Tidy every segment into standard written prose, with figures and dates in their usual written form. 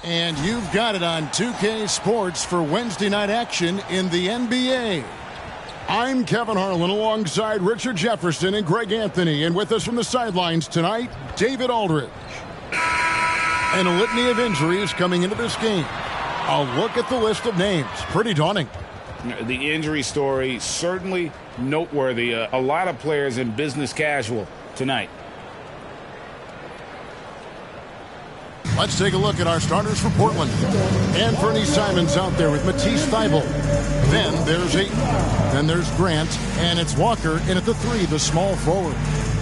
And you've got it on 2K Sports for Wednesday night action in the NBA. I'm Kevin Harlan alongside Richard Jefferson and Greg Anthony. And with us from the sidelines tonight, David Aldridge. And a litany of injuries coming into this game. A look at the list of names. Pretty daunting. The injury story certainly noteworthy. A lot of players in business casual tonight. Let's take a look at our starters for Portland. Anthony Simons out there with Matisse Thybulle. Then there's Ayton. Then there's Grant. And it's Walker in at the 3, the small forward.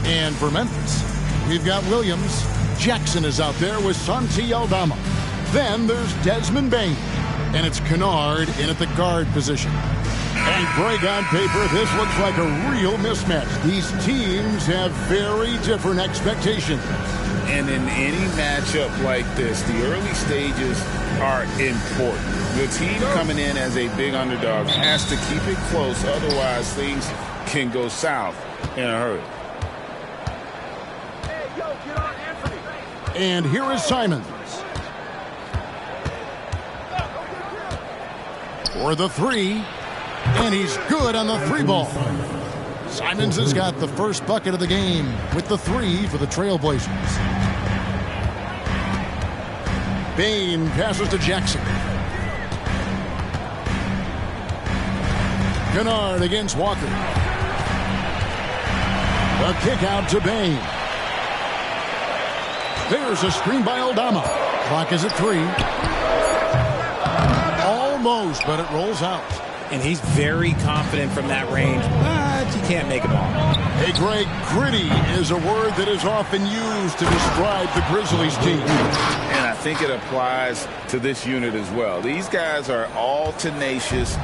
And for Memphis, we've got Williams. Jackson is out there with Santi Aldama. Then there's Desmond Bane. And it's Kennard in at the guard position. And Greg, on paper, this looks like a real mismatch. These teams have very different expectations. And in any matchup like this, the early stages are important. The team coming in as a big underdog has to keep it close, otherwise things can go south in a hurry. And here is Simons. For the 3. And he's good on the 3 ball. Simons has got the first bucket of the game with the 3 for the Trailblazers. Bane passes to Jackson. Kennard against Walker. The kick out to Bane. There's a screen by Aldama. Clock is at 3. Almost, but it rolls out. And he's very confident from that range, but he can't make them all. Hey, Greg, gritty is a word that is often used to describe the Grizzlies team. And I think it applies to this unit as well. These guys are all tenacious.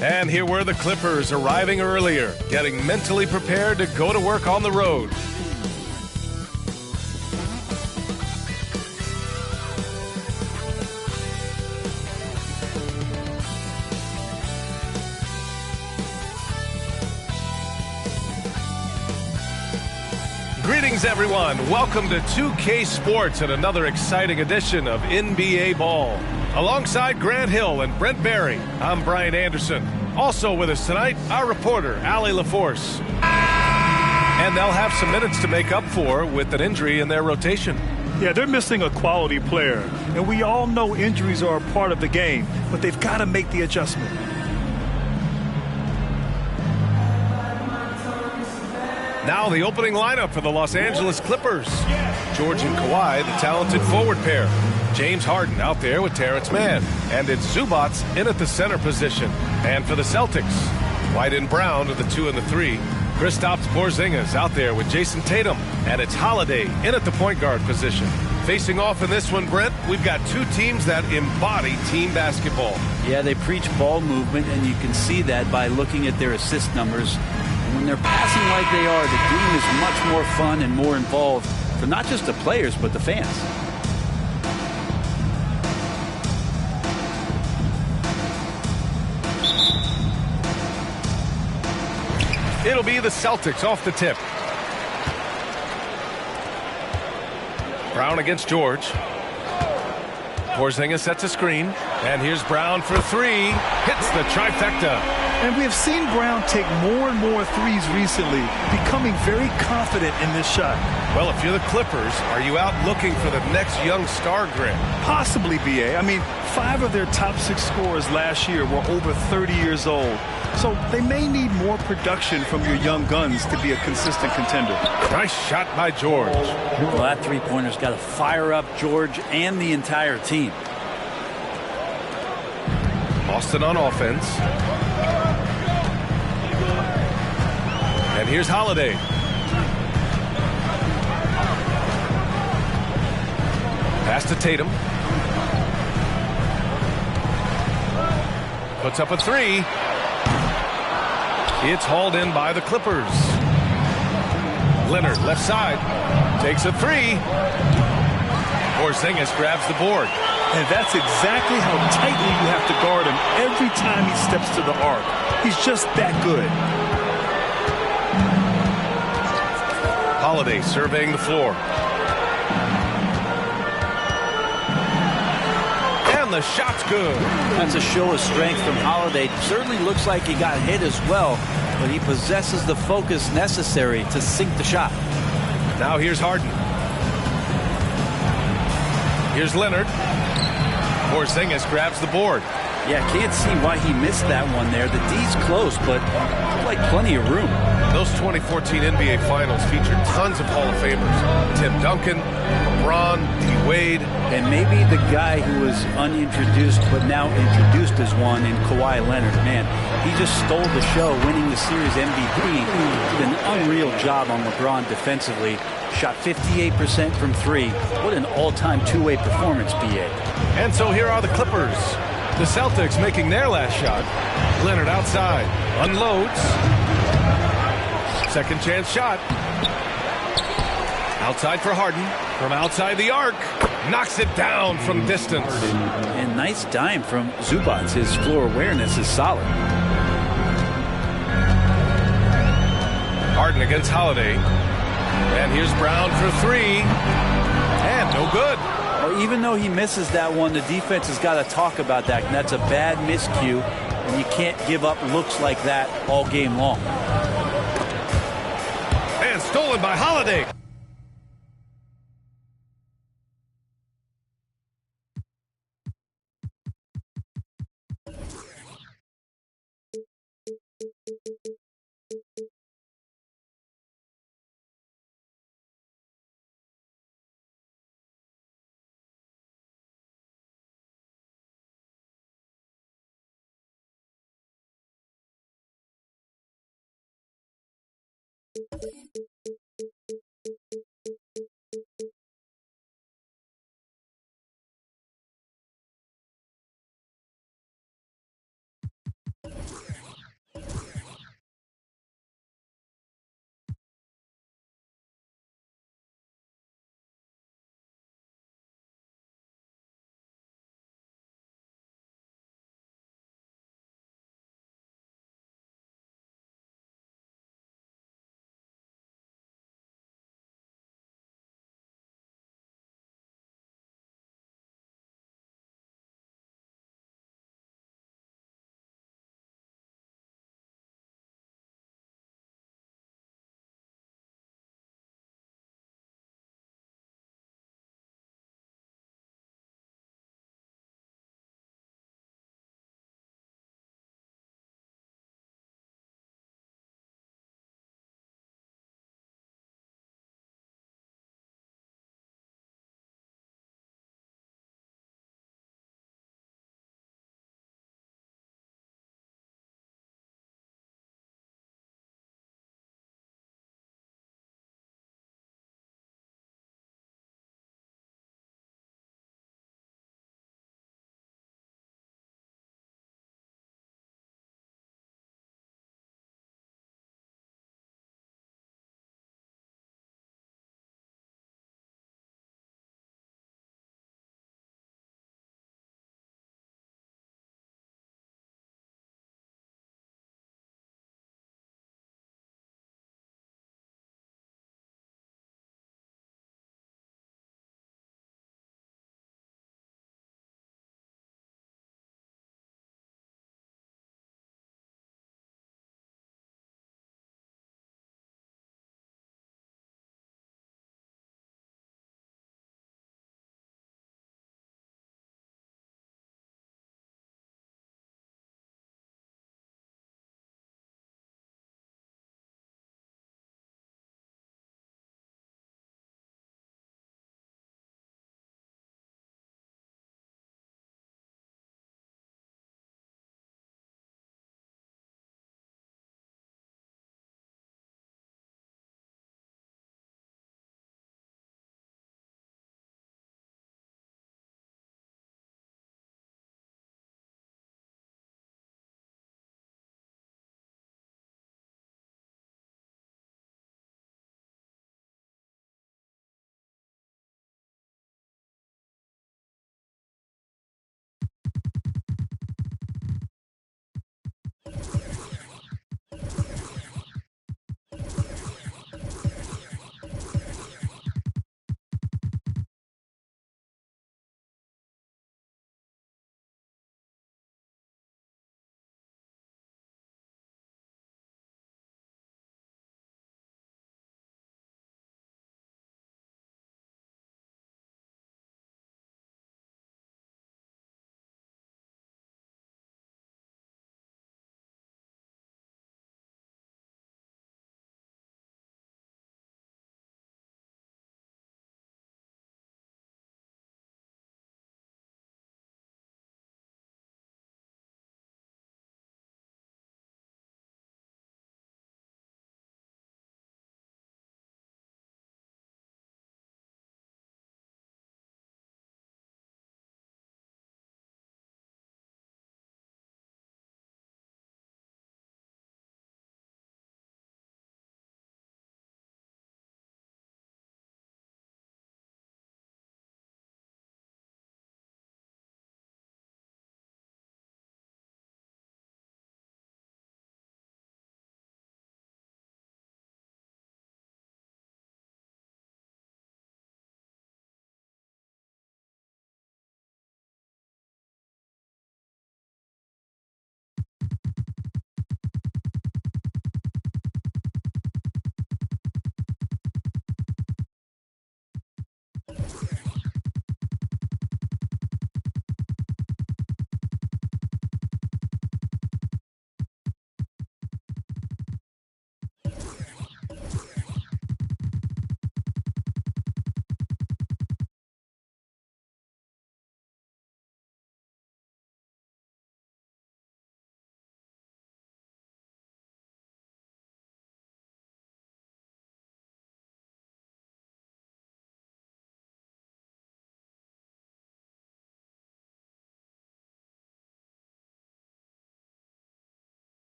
And here were the Clippers arriving earlier, getting mentally prepared to go to work on the road. Greetings, everyone. Welcome to 2K Sports and another exciting edition of NBA Ball. Alongside Grant Hill and Brent Barry, I'm Brian Anderson. Also with us tonight, our reporter, Allie LaForce. And they'll have some minutes to make up for with an injury in their rotation. Yeah, they're missing a quality player. And we all know injuries are a part of the game, but they've got to make the adjustment. Now the opening lineup for the Los Angeles Clippers. George and Kawhi, the talented forward pair. James Harden out there with Terrence Mann. And it's Zubats in at the center position. And for the Celtics, White and Brown are the 2 and the 3. Kristaps Porzingis out there with Jason Tatum. And it's Holiday in at the point guard position. Facing off in this one, Brent, we've got two teams that embody team basketball. Yeah, they preach ball movement, and you can see that by looking at their assist numbers. When they're passing like they are, the game is much more fun and more involved for not just the players, but the fans. It'll be the Celtics off the tip. Brown against George. Porzingis sets a screen. And here's Brown for three. Hits the trifecta. And we have seen Brown take more and more threes recently, becoming very confident in this shot. Well, if you're the Clippers, are you out looking for the next young star, Grant? Possibly, B.A. I mean, 5 of their top 6 scorers last year were over 30 years old. So they may need more production from your young guns to be a consistent contender. Nice shot by George. Well, that three-pointer's got to fire up George and the entire team. Boston on offense. And here's Holiday. Pass to Tatum. Puts up a three. It's hauled in by the Clippers. Leonard, left side. Takes a three. Porzingis grabs the board. And that's exactly how tightly you have to guard him every time he steps to the arc. He's just that good. Holiday surveying the floor. And the shot's good. That's a show of strength from Holiday. Certainly looks like he got hit as well, but he possesses the focus necessary to sink the shot. Now here's Harden. Here's Leonard. Porzingis grabs the board. Yeah, can't see why he missed that one there. The D's close, but like plenty of room. Those 2014 NBA Finals featured tons of Hall of Famers. Tim Duncan, LeBron, D. Wade. And maybe the guy who was unintroduced but now introduced as one in Kawhi Leonard. Man, he just stole the show, winning the series MVP. Did an unreal job on LeBron defensively. Shot 58% from three. What an all-time two-way performance, B.A. And so here are the Clippers. The Celtics making their last shot. Leonard outside. Unloads. Second chance shot. Outside for Harden. From outside the arc. Knocks it down from distance. And nice dime from Zubats. His floor awareness is solid. Harden against Holiday. And here's Brown for three. And no good. Well, even though he misses that one, the defense has got to talk about that. And that's a bad miscue. And you can't give up looks like that all game long. And stolen by Holiday.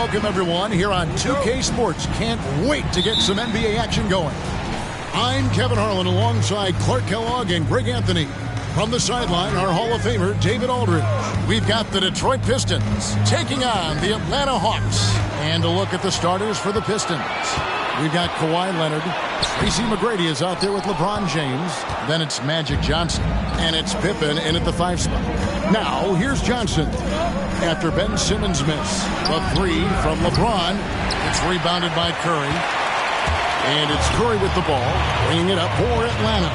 welcome everyone here on 2K Sports. Can't wait to get some NBA action going. I'm Kevin Harlan alongside Clark Kellogg and Greg Anthony. From the sideline, our Hall of Famer, David Aldridge. We've got the Detroit Pistons taking on the Atlanta Hawks. And a look at the starters for the Pistons. We've got Kawhi Leonard. Tracy McGrady is out there with LeBron James. Then it's Magic Johnson. And it's Pippen in at the 5 spot. Now, here's Johnson. After Ben Simmons' miss. A 3 from LeBron. It's rebounded by Curry. And it's Curry with the ball. Bringing it up for Atlanta.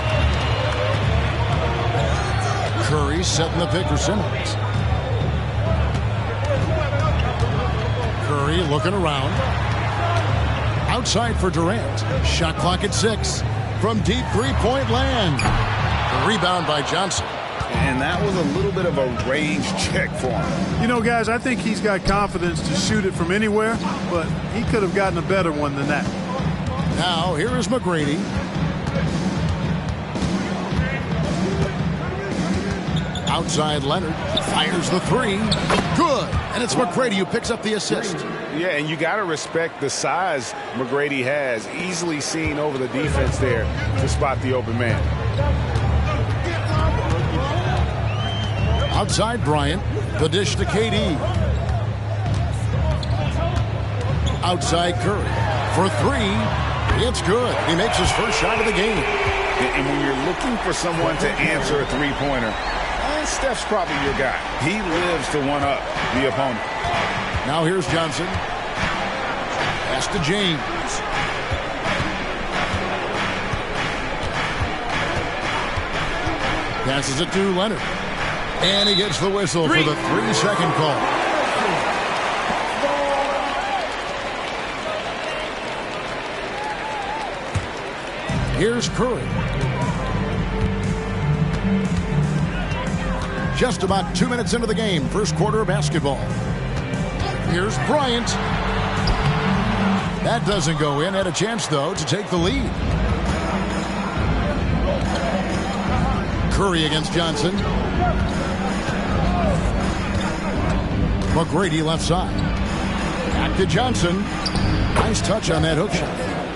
Curry setting the pick for Simmons. Curry looking around. Outside for Durant. Shot clock at 6. From deep three-point land. The rebound by Johnson. And that was a little bit of a range check for him. You know, guys, I think he's got confidence to shoot it from anywhere, but he could have gotten a better one than that. Now, here is McGrady. Outside Leonard. Fires the 3. Good. And it's McGrady who picks up the assist. Yeah, and you got to respect the size McGrady has. Easily seen over the defense there to spot the open man. Outside Bryant. The dish to KD. Outside Curry. For 3. It's good. He makes his first shot of the game. And when you're looking for someone to answer a three-pointer, Steph's probably your guy. He lives to one-up the opponent. Now here's Johnson. Pass to James. Passes it to Leonard. And he gets the whistle for the 3-second call. Here's Curry. Just about 2 minutes into the game, first quarter of basketball. Here's Bryant. That doesn't go in. Had a chance, though, to take the lead. Curry against Johnson. McGrady left side. Back to Johnson. Nice touch on that hook shot.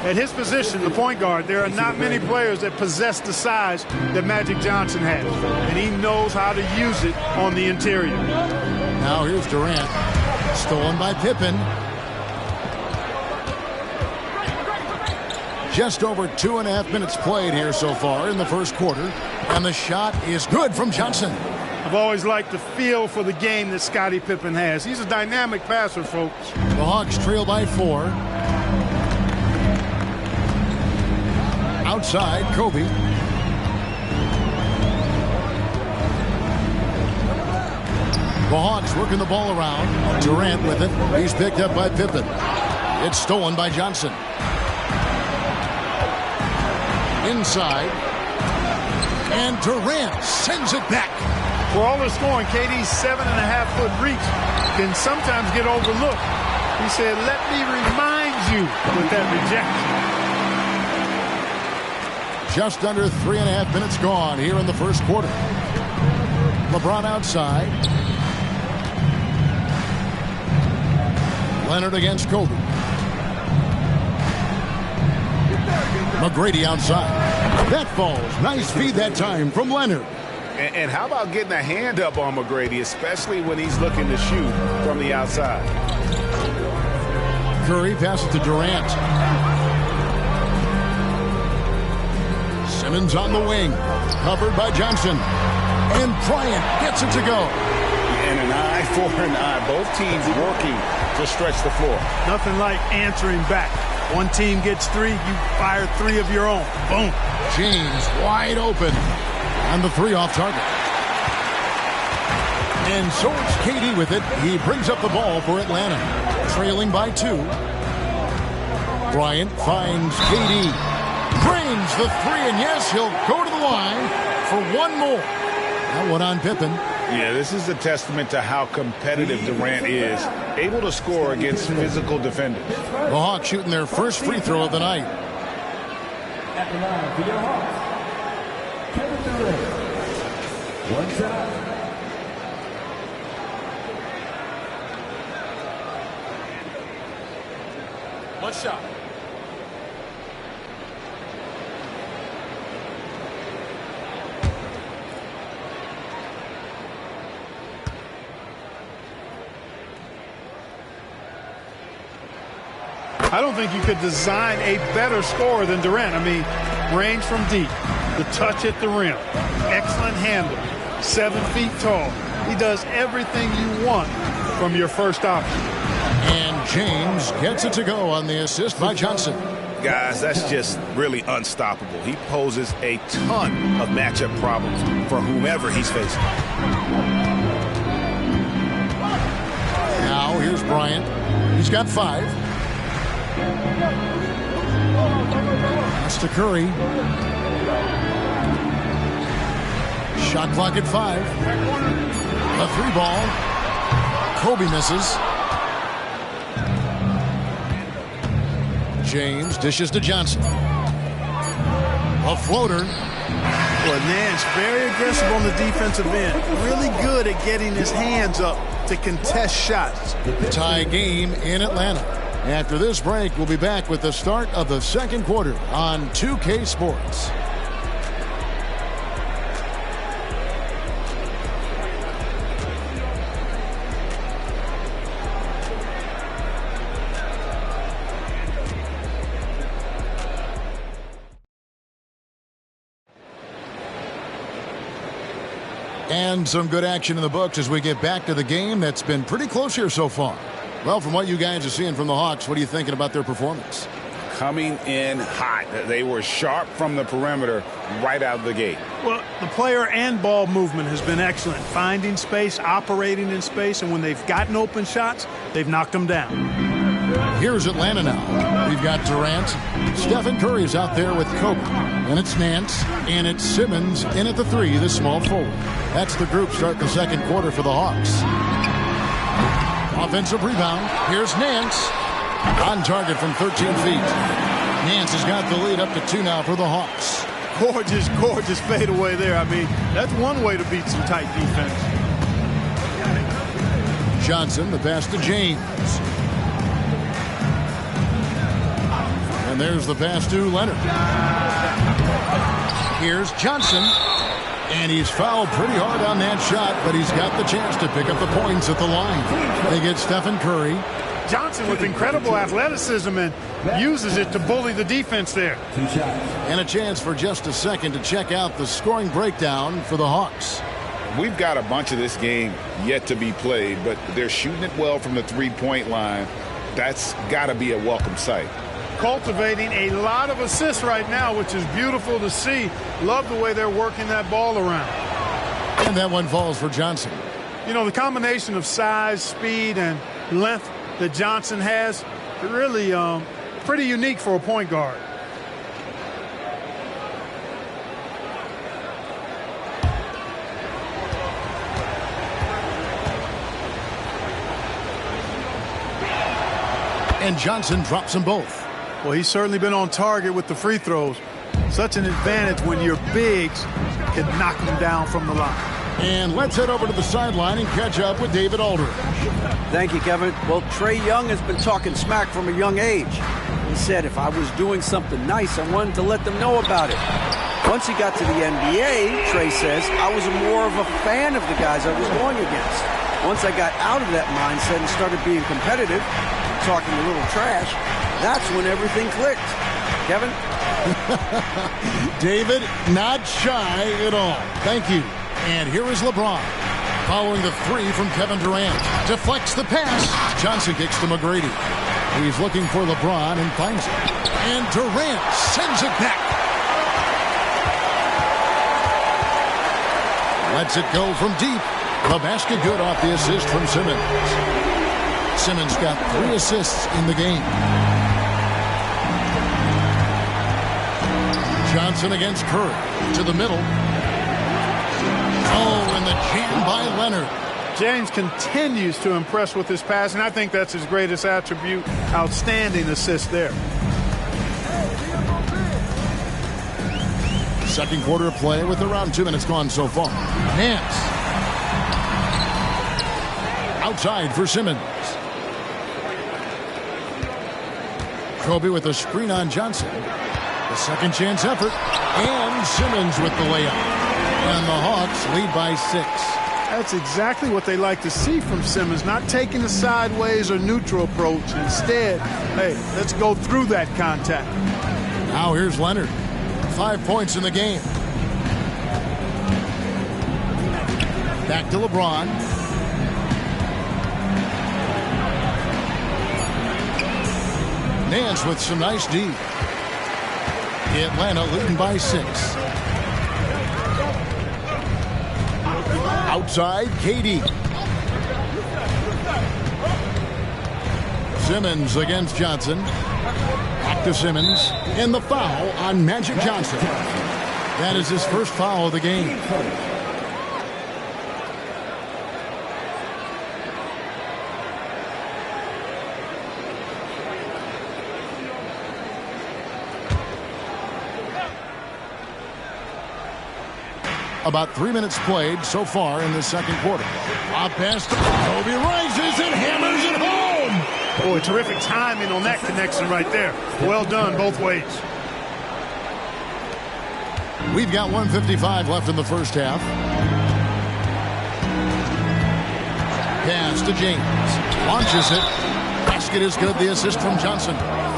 At his position, the point guard, there are not many players that possess the size that Magic Johnson has. And he knows how to use it on the interior. Now here's Durant. Stolen by Pippen. Just over 2.5 minutes played here so far in the first quarter. And the shot is good from Johnson. I've always liked the feel for the game that Scottie Pippen has. He's a dynamic passer, folks. The Hawks trail by 4. Outside, Kobe. The Hawks working the ball around. Durant with it. He's picked up by Pippen. It's stolen by Johnson. Inside. And Durant sends it back. For all the scoring, KD's 7.5-foot reach can sometimes get overlooked. He said, "Let me remind you," with that rejection. Just under 3.5 minutes gone here in the first quarter. LeBron outside. Leonard against Kobe. McGrady outside. That falls. Nice feed that time from Leonard. And how about getting a hand up on McGrady, especially when he's looking to shoot from the outside? Curry passes to Durant. Simmons on the wing. Covered by Johnson. And Bryant gets it to go. And an eye for an eye. Both teams working to stretch the floor. Nothing like answering back. One team gets 3, you fire 3 of your own. Boom. James wide open. And the 3 off target. And so it's KD with it. He brings up the ball for Atlanta. Trailing by 2. Bryant finds KD. Drains the 3, and yes, he'll go to the line for one more. That one on Pippen. Yeah, this is a testament to how competitive Durant is, able to score against physical defenders. The Hawks shooting their first free throw of the night. At the line for your Hawks, Kevin Durant. One time. One shot. I don't think you could design a better scorer than Durant. I mean, range from deep, the touch at the rim, excellent handle, 7 feet tall. He does everything you want from your first option. And James gets it to go on the assist by Johnson. Guys, that's just really unstoppable. He poses a ton of matchup problems for whomever he's facing. Now here's Bryant. He's got 5. That's to Curry. Shot clock at 5. A 3-ball. Kobe misses. James dishes to Johnson. A floater. Well, Nance very aggressive on the defensive end. Really good at getting his hands up to contest shots. Tie game in Atlanta. After this break, we'll be back with the start of the second quarter on 2K Sports. And some good action in the books as we get back to the game that's been pretty close here so far. Well, from what you guys are seeing from the Hawks, what are you thinking about their performance? Coming in hot. They were sharp from the perimeter right out of the gate. Well, the player and ball movement has been excellent. Finding space, operating in space, and when they've gotten open shots, they've knocked them down. Here's Atlanta now. We've got Durant. Stephen Curry's out there with Kobe. And it's Nance. And it's Simmons in at the 3, the small forward. That's the group starting the second quarter for the Hawks. Offensive rebound. Here's Nance. On target from 13 feet. Nance has got the lead up to 2 now for the Hawks. Gorgeous, gorgeous fadeaway there. I mean, that's one way to beat some tight defense. Johnson, the pass to James. And there's the pass to Leonard. Here's Johnson. And he's fouled pretty hard on that shot, but he's got the chance to pick up the points at the line. They get Stephen Curry. Johnson with incredible athleticism and uses it to bully the defense there. And a chance for just a second to check out the scoring breakdown for the Hawks. We've got a bunch of this game yet to be played, but they're shooting it well from the three-point line. That's got to be a welcome sight. Cultivating a lot of assists right now, which is beautiful to see. Love the way they're working that ball around. And that one falls for Johnson. You know, the combination of size, speed, and length that Johnson has, really pretty unique for a point guard. And Johnson drops them both. Well, he's certainly been on target with the free throws. Such an advantage when your bigs can knock them down from the line. And let's head over to the sideline and catch up with David Aldridge. Thank you, Kevin. Well, Trae Young has been talking smack from a young age. He said if I was doing something nice, I wanted to let them know about it. Once he got to the NBA, Trae says, I was more of a fan of the guys I was going against. Once I got out of that mindset and started being competitive, talking a little trash, that's when everything clicked. Kevin? David, not shy at all. Thank you. And here is LeBron. Following the 3 from Kevin Durant. Deflects the pass. Johnson kicks to McGrady. He's looking for LeBron and finds it. And Durant sends it back. Lets it go from deep. The basket good off the assist from Simmons. Simmons got 3 assists in the game. Johnson against Curry. To the middle. Oh, and the jam by Leonard. James continues to impress with his pass, and I think that's his greatest attribute. Outstanding assist there. Second quarter of play with around 2 minutes gone so far. Nance. Outside for Simmons. Kobe with a screen on Johnson. The second chance effort. And Simmons with the layup. And the Hawks lead by 6. That's exactly what they like to see from Simmons, not taking a sideways or neutral approach. Instead, hey, let's go through that contact. Now here's Leonard. 5 points in the game. Back to LeBron. Nance with some nice D. Atlanta leading by 6. Outside, KD. Simmons against Johnson. Back to Simmons. And the foul on Magic Johnson. That is his first foul of the game. About 3 minutes played so far in the second quarter. Up pass to Kobe, rises and hammers it home. Boy, terrific timing on that connection right there. Well done both ways. We've got 1:55 left in the first half. Pass to James. Launches it. Basket is good. The assist from Johnson.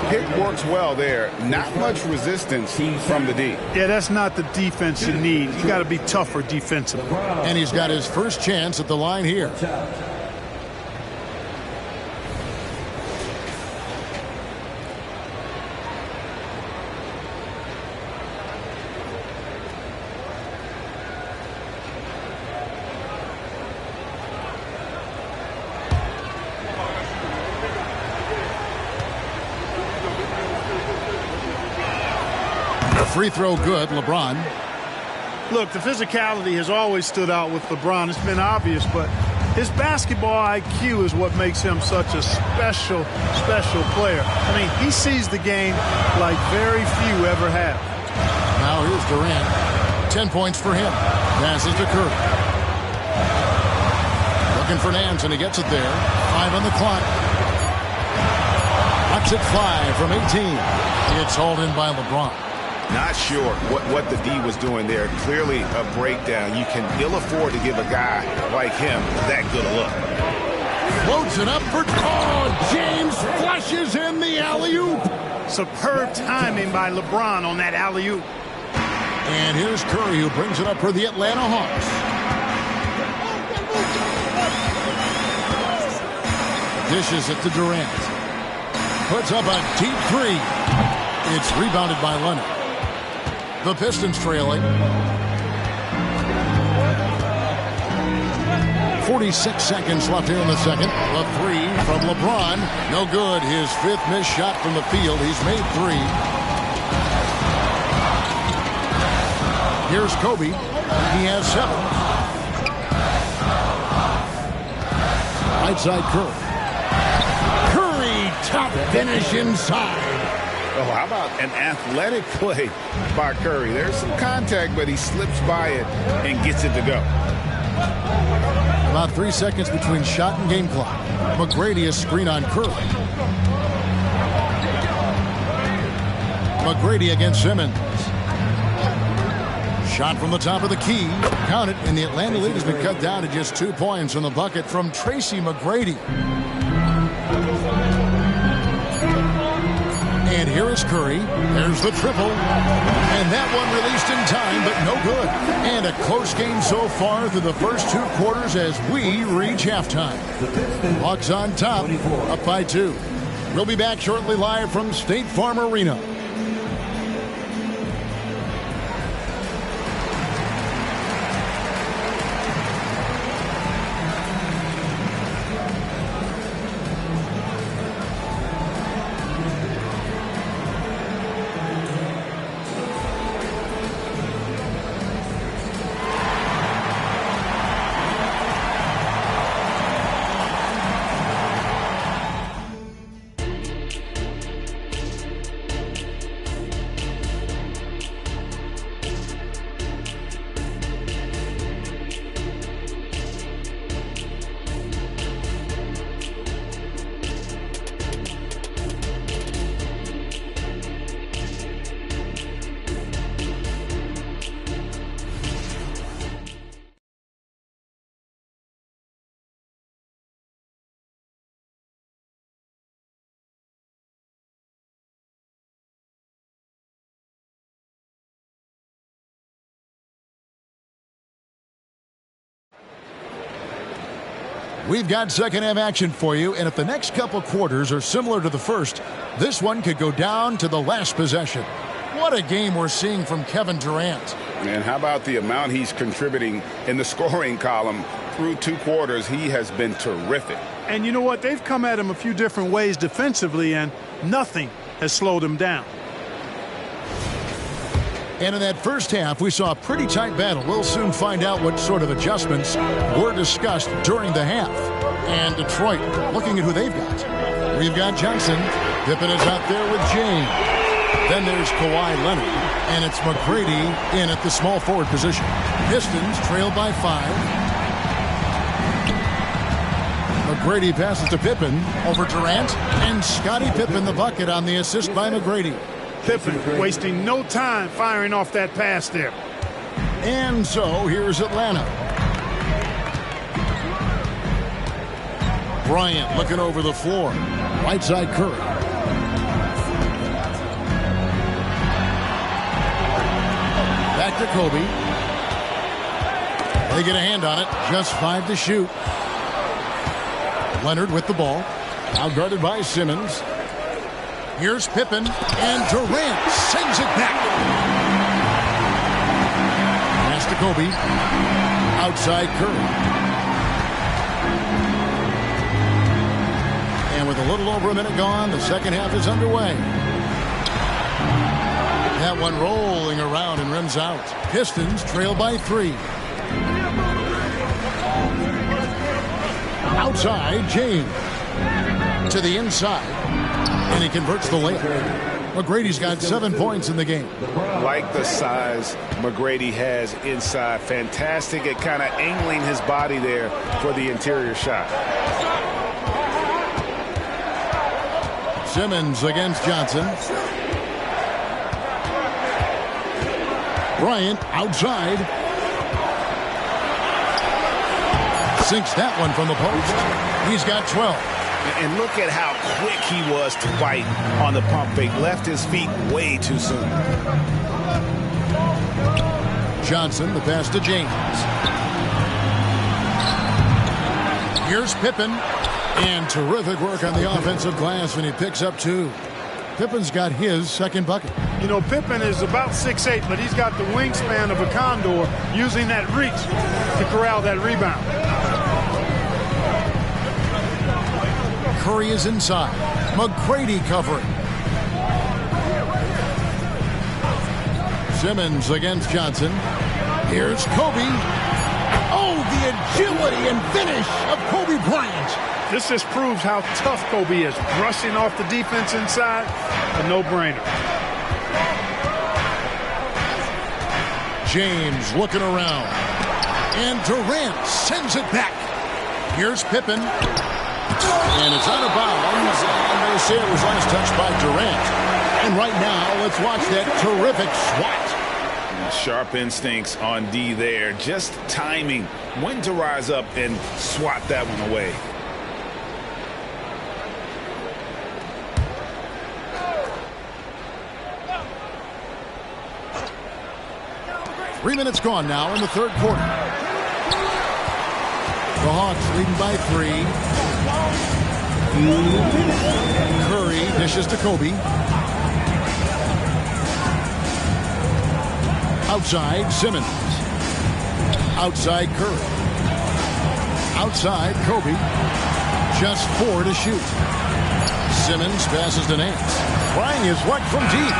Pick works well there. Not much resistance from the D. Yeah, that's not the defense you need. You got to be tougher defensively. And he's got his first chance at the line here. Free throw good, LeBron. Look, the physicality has always stood out with LeBron. It's been obvious, but his basketball IQ is what makes him such a special player. I mean, he sees the game like very few ever have. Now here's Durant. 10 points for him. Passes to Curry. Looking for Nance, and he gets it there. 5 on the clock. Lets it fly from 18. It's hauled in by LeBron. Not sure what the D was doing there. Clearly a breakdown. You can ill afford to give a guy like him that good a look. Floats it up for James flushes in the alley-oop. Superb timing by LeBron on that alley-oop. And here's Curry, who brings it up for the Atlanta Hawks. Dishes it to Durant. Puts up a deep three. It's rebounded by Leonard. The Pistons trailing. 46 seconds left here in the second. The three from LeBron. No good. His 5th missed shot from the field. He's made 3. Here's Kobe. He has 7. Right side Curry. Curry, top finish inside. Oh, how about an athletic play by Curry? There's some contact, but he slips by it and gets it to go. About 3 seconds between shot and game clock. McGrady is screen on Curry. McGrady against Simmons. Shot from the top of the key. Count it, and the Atlanta lead has been cut down to just 2 points on the bucket from Tracy McGrady. And here is Curry. There's the triple. And that one released in time, but no good. And a close game so far through the first 2 quarters as we reach halftime. Hawks on top, up by 2. We'll be back shortly live from State Farm Arena. We've got second half action for you, and if the next couple quarters are similar to the first, this one could go down to the last possession. What a game we're seeing from Kevin Durant. And how about the amount he's contributing in the scoring column through 2 quarters? He has been terrific. And you know what? They've come at him a few different ways defensively, and nothing has slowed him down. And in that first half, we saw a pretty tight battle. We'll soon find out what sort of adjustments were discussed during the half. And Detroit, looking at who they've got. We've got Johnson. Pippen is out there with James. Then there's Kawhi Leonard. And it's McGrady in at the small forward position. Pistons trail by 5. McGrady passes to Pippen over Durant. And Scottie Pippen the bucket on the assist by McGrady. Pippen wasting no time firing off that pass there. And so here's Atlanta. Bryant looking over the floor. Right side Curry. Back to Kobe. They get a hand on it. Just 5 to shoot. Leonard with the ball. Now guarded by Simmons. Here's Pippen, and Durant sends it back. Pass to Kobe. Outside Curry. And with a little over a minute gone, the second half is underway. That one rolling around and rims out. Pistons trail by 3. Outside, James. To the inside. And he converts the layup. McGrady's got 7 points in the game. Like the size McGrady has inside. Fantastic at kind of angling his body there for the interior shot. Simmons against Johnson. Bryant outside. Sinks that one from the post. He's got 12. And look at how quick he was to fight on the pump fake. Left his feet way too soon. Johnson, the pass to James. Here's Pippen. And terrific work on the offensive glass, and he picks up 2. Pippen's got his second bucket. You know, Pippen is about 6'8", but he's got the wingspan of a condor, using that reach to corral that rebound. Curry is inside. McGrady covering. Simmons against Johnson. Here's Kobe. Oh, the agility and finish of Kobe Bryant. This just proves how tough Kobe is. Brushing off the defense inside, a no-brainer. James looking around. And Durant sends it back. Here's Pippen. And it's out of bounds. And they say it was last touched by Durant. And right now, let's watch that terrific swat. Sharp instincts on D there. Just timing when to rise up and swat that one away. Three minutes gone now in the third quarter. The Hawks leading by 3. Curry dishes to Kobe. Outside, Simmons. Outside, Curry. Outside, Kobe. Just 4 to shoot. Simmons passes to Nance. Trying his luck from deep.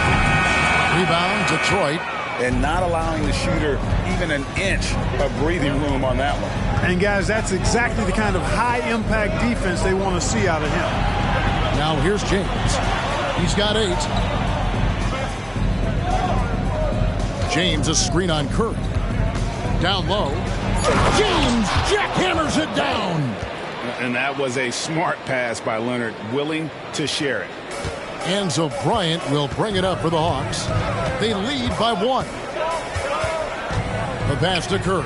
Rebound, Detroit. And not allowing the shooter even an inch of breathing room on that one. And, guys, that's exactly the kind of high-impact defense they want to see out of him. Now here's James. He's got 8. James, a screen on Curry. Down low. James jackhammers it down. And that was a smart pass by Leonard, willing to share it. And so Bryant will bring it up for the Hawks. They lead by 1. The pass to Curry.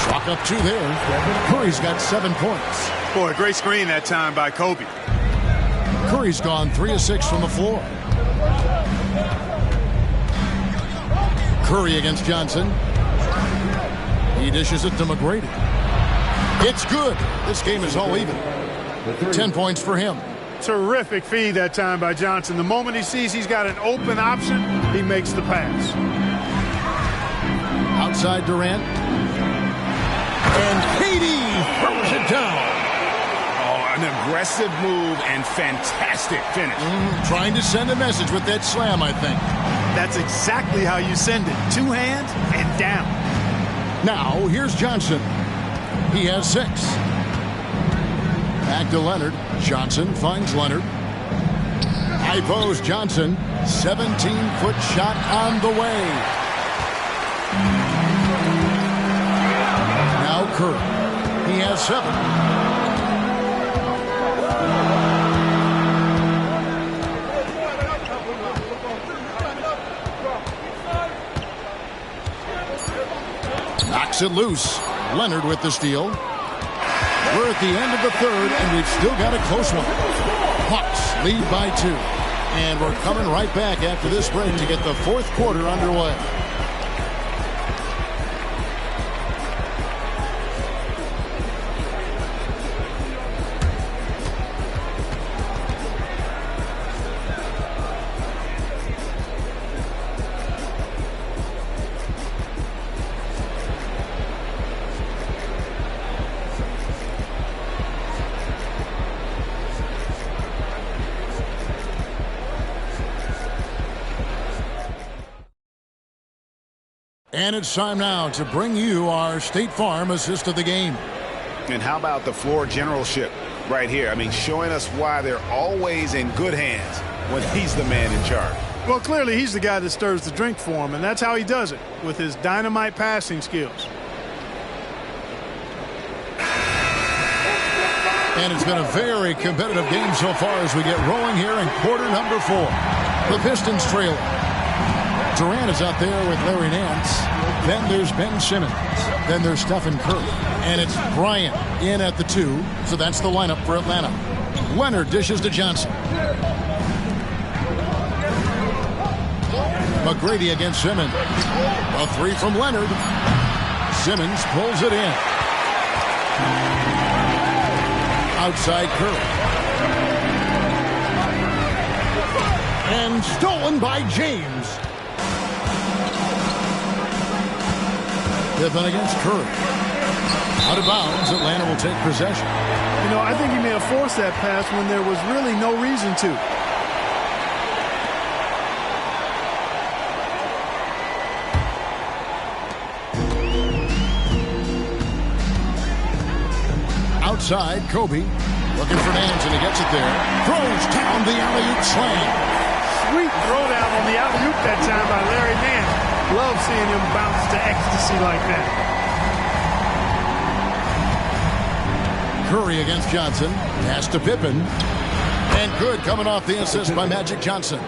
Chalk up 2 there. Curry's got 7 points. Boy, great screen that time by Kobe. Curry's gone 3 of 6 from the floor. Curry against Johnson. He dishes it to McGrady. It's good. This game is all even. 10 points for him. Terrific feed that time by Johnson. The moment he sees he's got an open option, he makes the pass. Outside Durant. And KD throws it down. Oh, an aggressive move and fantastic finish. Trying to send a message with that slam, I think. That's exactly how you send it. 2 hands and down. Now, here's Johnson. He has 6. Back to Leonard. Johnson finds Leonard. High post Johnson. 17-foot shot on the way. Now Curry. He has 7. Knocks it loose. Leonard with the steal. We're at the end of the third, and we've still got a close one. Hawks lead by 2. And we're coming right back after this break to get the fourth quarter underway. And it's time now to bring you our State Farm assist of the game. And how about the floor generalship right here? I mean, showing us why they're always in good hands when he's the man in charge. Well, clearly he's the guy that stirs the drink for him, and that's how he does it, with his dynamite passing skills. And it's been a very competitive game so far as we get rolling here in quarter number 4. The Pistons trail. Durant is out there with Larry Nance. Then there's Ben Simmons. Then there's Stephen Curry. And it's Bryant in at the 2. So that's the lineup for Atlanta. Leonard dishes to Johnson. McGrady against Simmons. A 3 from Leonard. Simmons pulls it in. Outside Curry. And stolen by James. Pippen against Curry. Out of bounds, Atlanta will take possession. You know, I think he may have forced that pass when there was really no reason to. Outside, Kobe. Looking for Nance, and he gets it there. Throws down the alley-oop slam. Sweet throwdown on the alley-oop that time by Larry Nance. Love seeing him bounce to ecstasy like that. Curry against Johnson. Pass to Pippen. And good coming off the assist by Magic Johnson.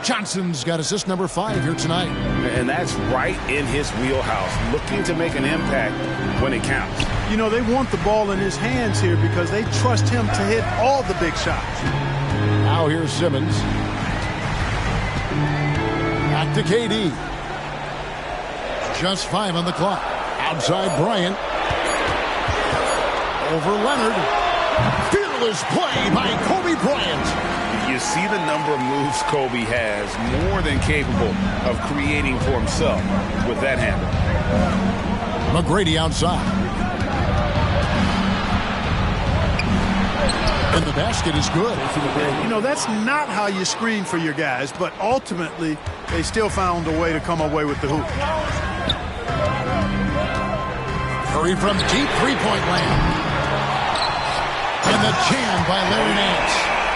Johnson's got assist number 5 here tonight. And that's right in his wheelhouse, looking to make an impact when it counts. You know, they want the ball in his hands here because they trust him to hit all the big shots. Now here's Simmons. Back to KD. Just 5 on the clock. Outside Bryant. Over Leonard. Fearless play by Kobe Bryant. You see the number of moves Kobe has, more than capable of creating for himself with that handle. McGrady outside. And the basket is good. You know, that's not how you screen for your guys, but ultimately they still found a way to come away with the hoop. Curry from deep three-point land. And the jam by Larry Nance.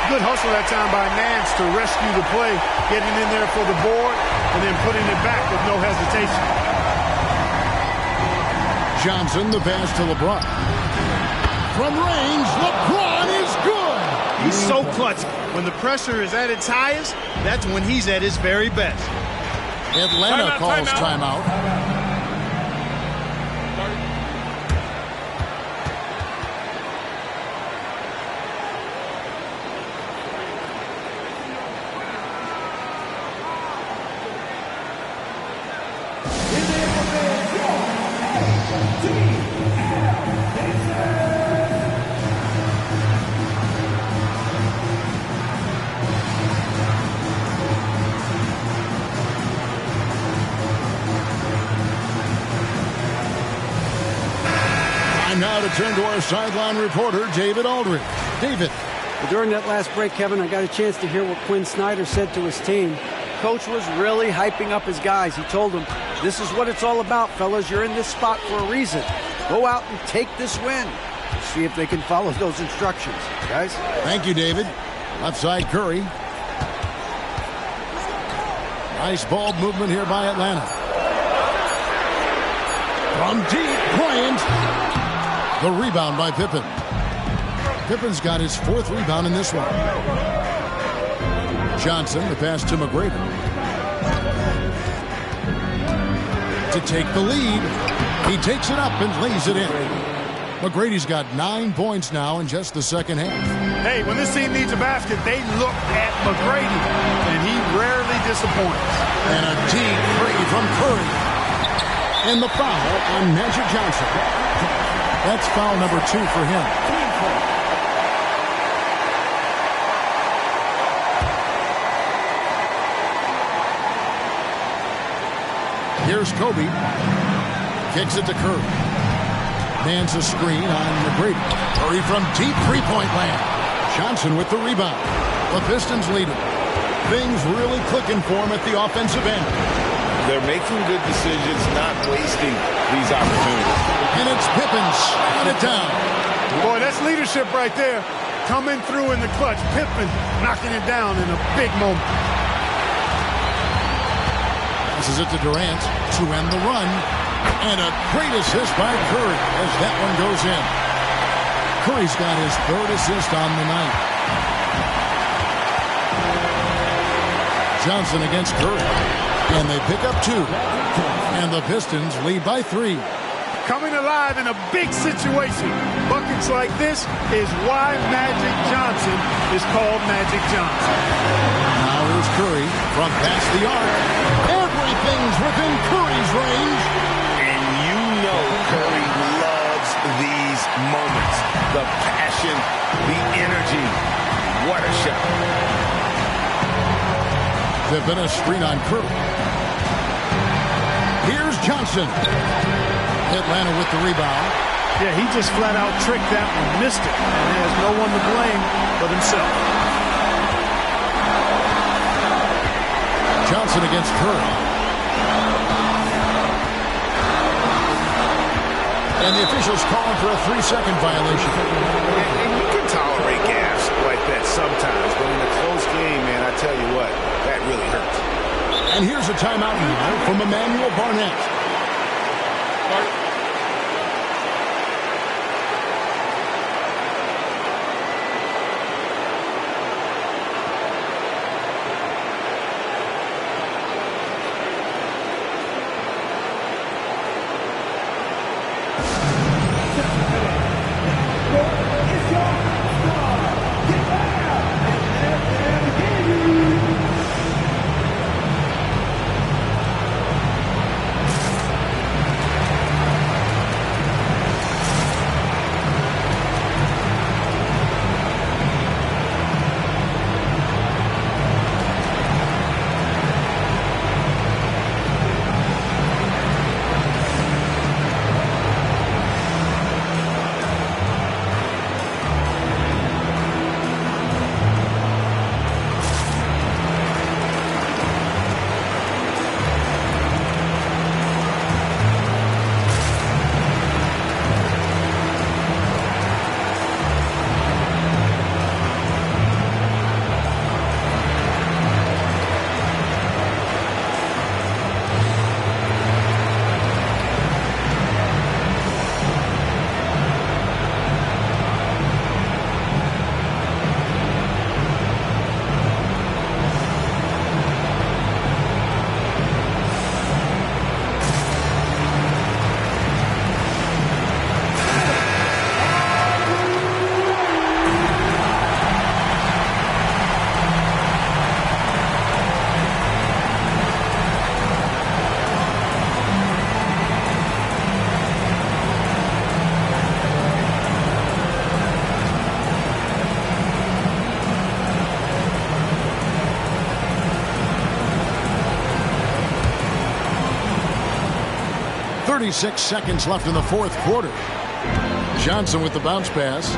Good hustle that time by Nance to rescue the play, getting in there for the board, and then putting it back with no hesitation. Johnson, the pass to LeBron. From range, LeBron is good. He's so clutch. When the pressure is at its highest, that's when he's at his very best. Atlanta calls timeout. Time now to turn to our sideline reporter, David Aldridge. David. Well, during that last break, Kevin, I got a chance to hear what Quinn Snyder said to his team. Coach was really hyping up his guys. He told them, this is what it's all about, fellas. You're in this spot for a reason. Go out and take this win. See if they can follow those instructions, guys. Thank you, David. Left side, Curry. Nice ball movement here by Atlanta. From deep, Bryant. The rebound by Pippen. Pippen's got his 4th rebound in this one. Johnson, the pass to McGrady. To take the lead. He takes it up and lays it in. McGrady's got 9 points now in just the second half. Hey, when this team needs a basket, they look at McGrady, and he rarely disappoints. And a deep three from Curry. And the foul on Magic Johnson. That's foul number 2 for him. Here's Kobe. Kicks it to Curry. Man's a screen on McGrady. Curry from deep three-point land. Johnson with the rebound. The Pistons lead it. Things really clicking for him at the offensive end. They're making good decisions, not wasting these opportunities. And it's Pippen shot it down. Boy, that's leadership right there. Coming through in the clutch. Pippen knocking it down in a big moment. Passes it to Durant to end the run. And a great assist by Curry as that one goes in. Curry's got his 3rd assist on the night. Johnson against Curry. And they pick up 2. And the Pistons lead by 3. Coming alive in a big situation. Buckets like this is why Magic Johnson is called Magic Johnson. Now here's Curry from past the arc. Everything's within Curry's range. And you know Curry loves these moments. The passion, the energy. What a shot. Pippen a screen on Curry. Here's Johnson. Atlanta with the rebound. Yeah, he just flat out tricked that one, missed it, and has no one to blame but himself. Johnson against Curry. And the officials calling for a 3-second violation. And you can tolerate gas like that sometimes, but in a close game, man, I tell you what, that really hurts. And here's a timeout now from Emmanuel Barnett. 36 seconds left in the fourth quarter. Johnson with the bounce pass.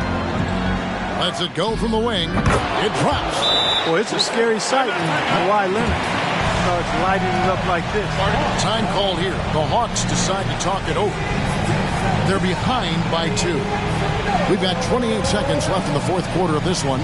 Lets it go from the wing. It drops. Well, it's a scary sight when Kawhi Leonard starts lighting it up like this. Time called here. The Hawks decide to talk it over. They're behind by 2. We've got 28 seconds left in the fourth quarter of this one.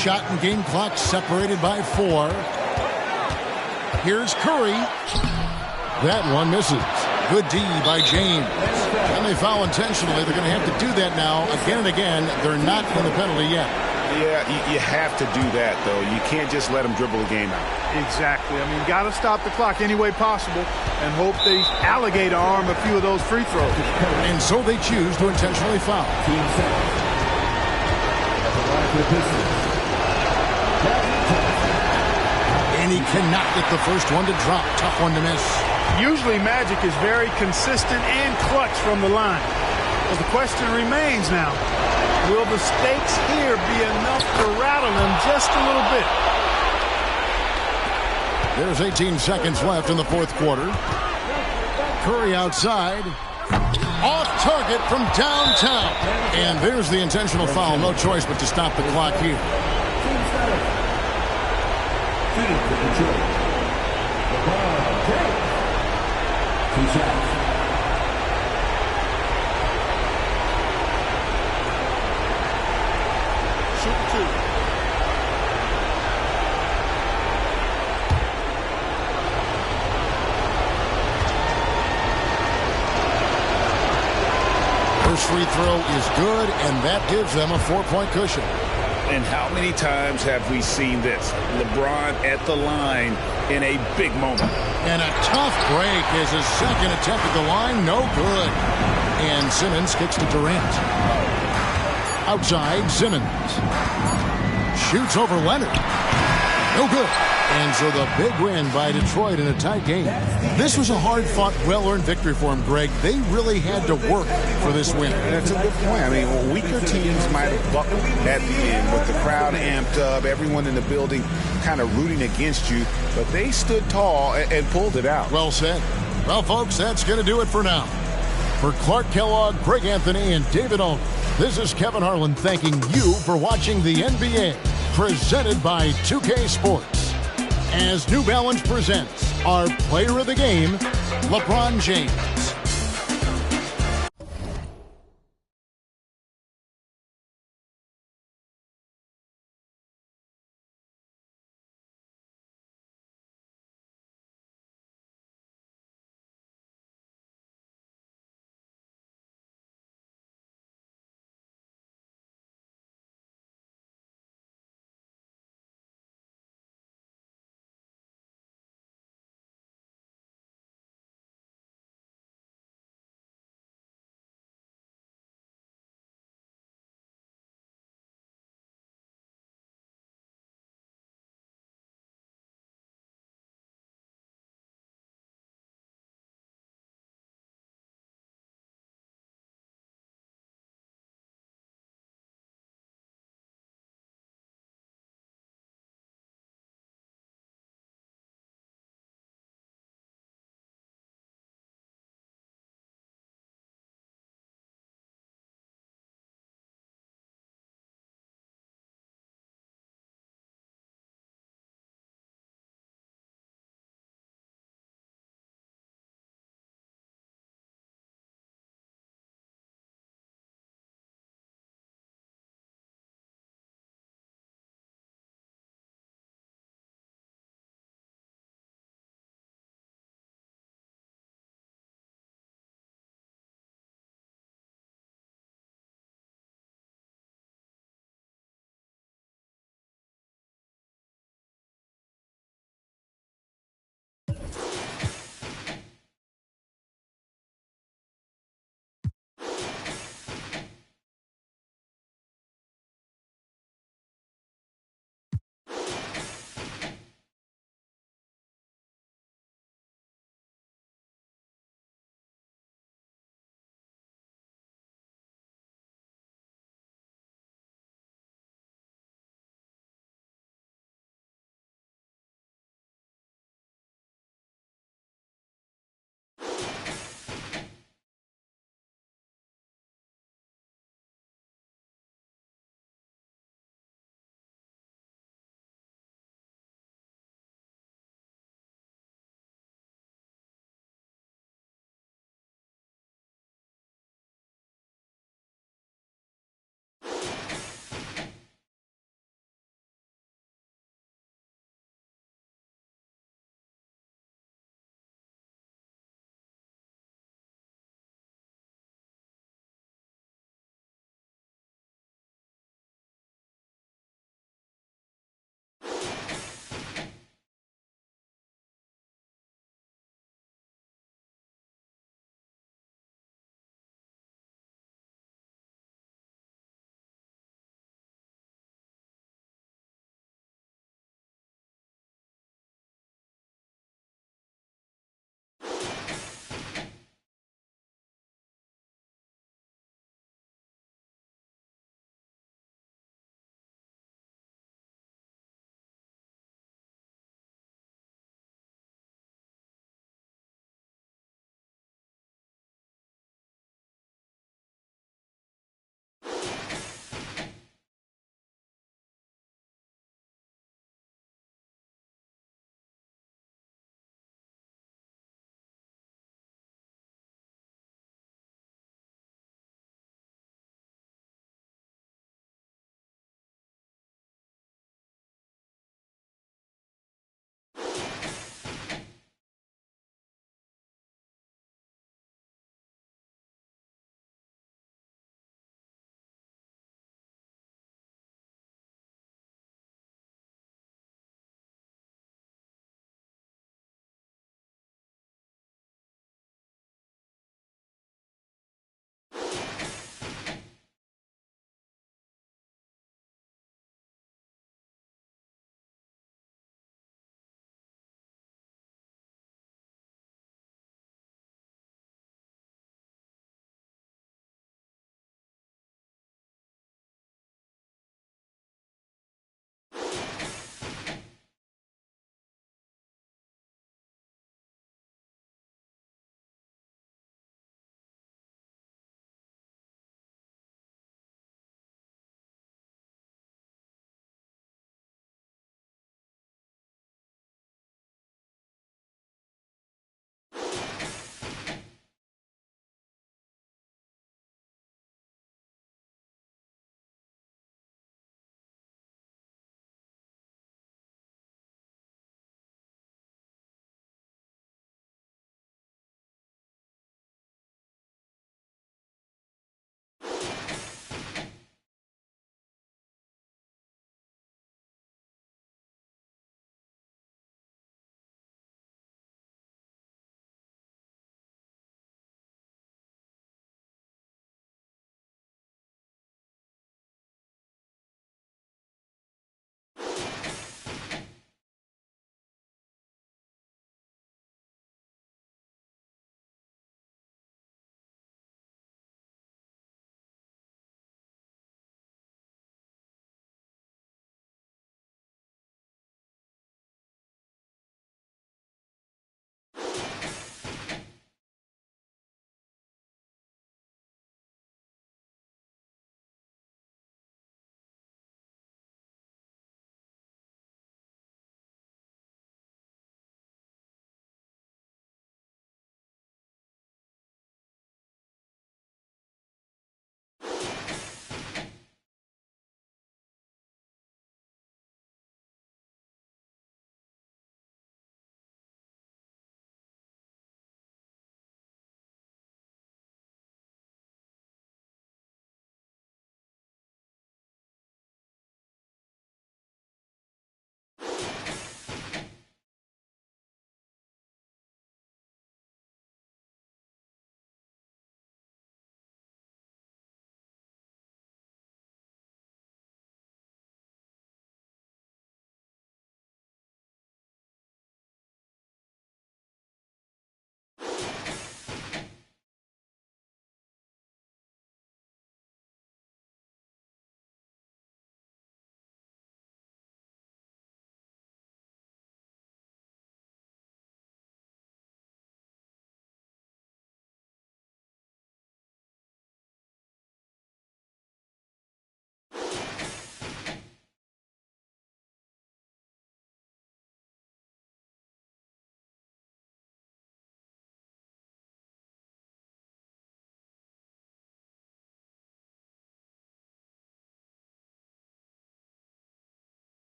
Shot and game clock separated by 4. Here's Curry. That one misses. Good D by James. And they foul intentionally. They're going to have to do that now again and again. They're not in the penalty yet. Yeah, you have to do that, though. You can't just let them dribble the game out. Exactly. I mean, got to stop the clock any way possible and hope they alligator arm a few of those free throws. And so they choose to intentionally foul. Team foul. At the line for the Pistons. And he cannot get the first one to drop. Tough one to miss. Usually Magic is very consistent and clutch from the line. But the question remains now, will the stakes here be enough to rattle them just a little bit? There's 18 seconds left in the fourth quarter. Curry outside. Off target from downtown. And there's the intentional foul. No choice but to stop the clock here. First free throw is good, and that gives them a 4-point cushion. And how many times have we seen this? LeBron at the line in a big moment. And a tough break is his second attempt at the line. No good. And Simmons kicks to Durant. Outside, Simmons. Shoots over Leonard. No good. And so the big win by Detroit in a tight game. This was a hard-fought, well-earned victory for him, Greg. They really had to work for this win. That's a good point. I mean, weaker teams might have buckled at the end with the crowd amped up, everyone in the building kind of rooting against you, but they stood tall and pulled it out. Well said. Well, folks, that's going to do it for now. For Clark Kellogg, Greg Anthony, and David Owen, this is Kevin Harlan thanking you for watching the NBA, presented by 2K Sports. As New Balance presents our player of the game, LeBron James.